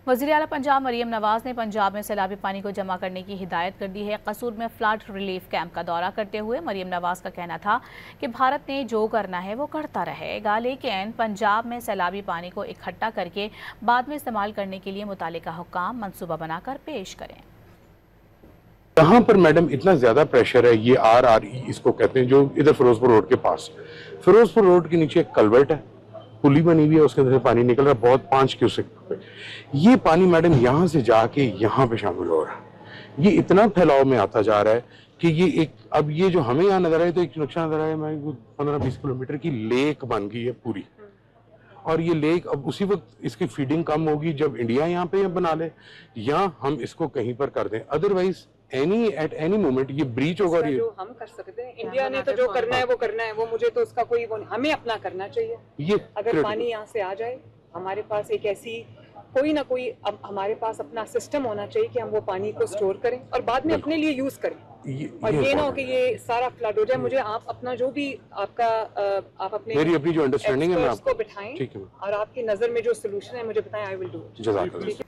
वज़ीर आला पंजाब मरीम नवाज ने पंजाब में सैलाबी पानी को जमा करने की हिदायत कर दी है। कसूर में फ्लड रिलीफ कैंप का दौरा करते हुए मरीम नवाज का कहना था कि भारत ने जो करना है वो करता रहेगा, लेकिन पंजाब में सैलाबी पानी को इकट्ठा करके बाद में इस्तेमाल करने के लिए मुतालिका हुक्काम मंसूबा बनाकर पेश करें। यहाँ पर मैडम इतना ज्यादा प्रेशर है, ये RRE इसको कहते हैं, जो इधर फिरोजपुर रोड के पास, फिरोजपुर रोड के नीचे एक कलवर्ट है, पुली बनी हुई है, उसके अंदर से पानी निकल रहा है बहुत 5 क्यूसेक पे। ये पानी मैडम यहाँ से जाके यहाँ पे शामिल हो रहा है। ये इतना फैलाव में आता जा रहा है कि ये एक, अब ये जो हमें यहाँ नजर आए तो एक नक्शा नजर आया, 15-20 किलोमीटर की लेक बन गई है पूरी। और ये लेक अब उसी वक्त इसकी फीडिंग कम होगी जब इंडिया यहाँ पे बना ले, या हम इसको कहीं पर कर दें, अदरवाइज एट एनी मोमेंट ये ब्रीच होगा। जो हम कर सकते हैं, इंडिया ने तो जो करना है वो करना है, वो मुझे तो उसका कोई वो नहीं, हमें अपना करना चाहिए। ये अगर पानी यहाँ से आ जाए, हमारे पास एक ऐसी कोई ना कोई, अब हमारे पास अपना सिस्टम होना चाहिए कि हम वो पानी को स्टोर करें और बाद में अपने लिए यूज करें। और ये ना हो कि ये सारा फ्लड हो जाए। मुझे आप अपना जो भी आपका आप अपने मेरी अपनी जो अंडरस्टैंडिंग है मैं आपको बिठाएं और आपकी नजर में जो सोल्यूशन है मुझे बताएं, आई विल डू।